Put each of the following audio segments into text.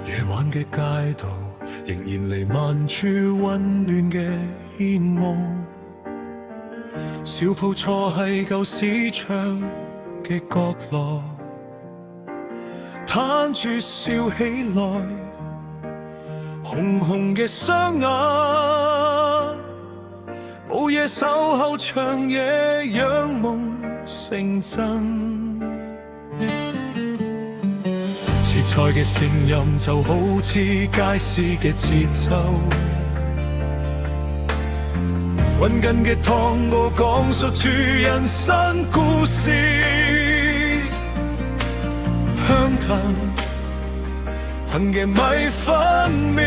夜晚嘅街道仍然彌漫住溫暖嘅煙霧，小鋪坐喺舊市場嘅角落，攤住笑起來，紅紅嘅雙眼，午夜守候長夜仰夢成真。切菜嘅聲音就好似街市嘅節奏，混緊嘅湯鍋講述住人生故事，香芹混嘅米粉麵，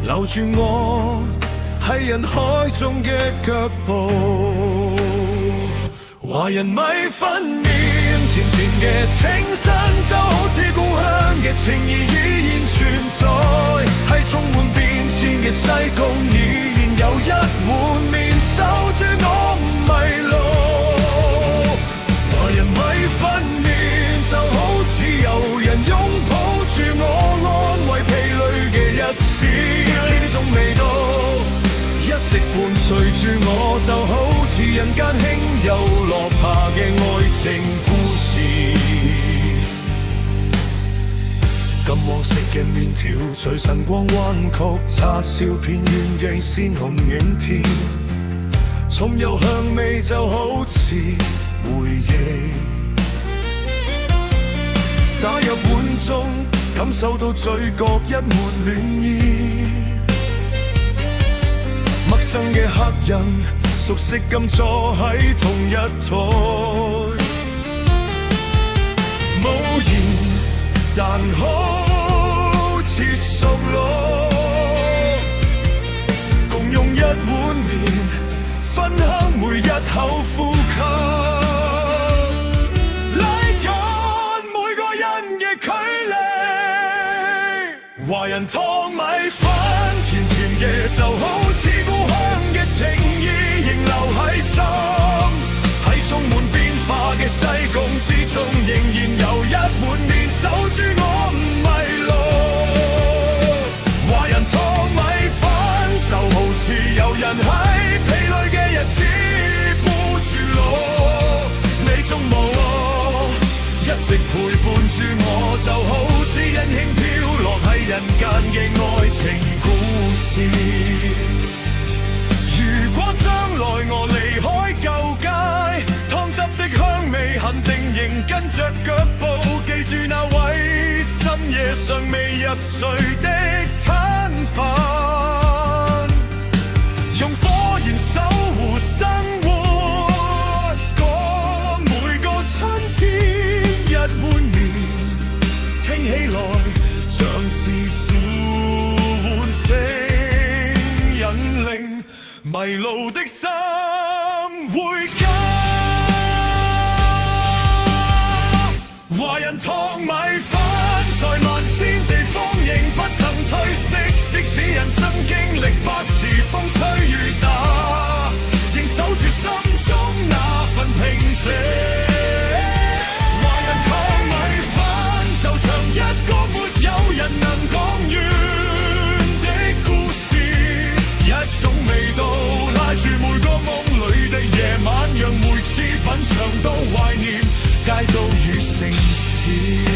留住我喺人海中嘅腳步。華人米粉麵，甜甜嘅清新，就好似故鄉嘅情誼依然存在。喺充滿變遷嘅西貢，依然有一碗麵守住我唔迷路。華人米粉麵就好似有人擁抱住我，安慰疲累嘅日子，呢種味道一直伴隨住我，就好似人間輕柔落霞嘅愛情故事。金黃色嘅麵條隨晨光彎曲，叉燒片圓形鮮紅影甜，葱油香味就好似回憶，灑入碗中，感受到嘴角一抹暖意。陌生嘅客人，熟悉咁坐喺同一台，無言但好似熟絡，共用一碗麵，分享每一口呼吸，拉近每個人嘅距離。華人湯米粉，甜甜嘅就好似故鄉嘅情意仍留喺心，喺充滿變化嘅西貢之中，仍然有一碗麵守住我唔迷路。華人湯米粉就好似有人喺疲累嘅日子顧住我，你總無我，一直陪伴住我，就好似人輕飄落喺人間嘅愛情故事。如果將來我離開舊街，湯汁的香味肯定仍跟着腳步，記住那位深夜尚未入睡的攤販，用火燃守護生活，過每個春天。一碗麵聽起來像是召喚聲，引領迷路的心回家。華人湯米粉在萬千地方仍不曾褪色，即使人生經歷百次風吹雨打，仍守住心中那份平靜。華人湯米粉就像一個沒有人能講完的故事，一種味道拉住每個夢裏的夜晚，讓每次品嘗都懷念街道與城市。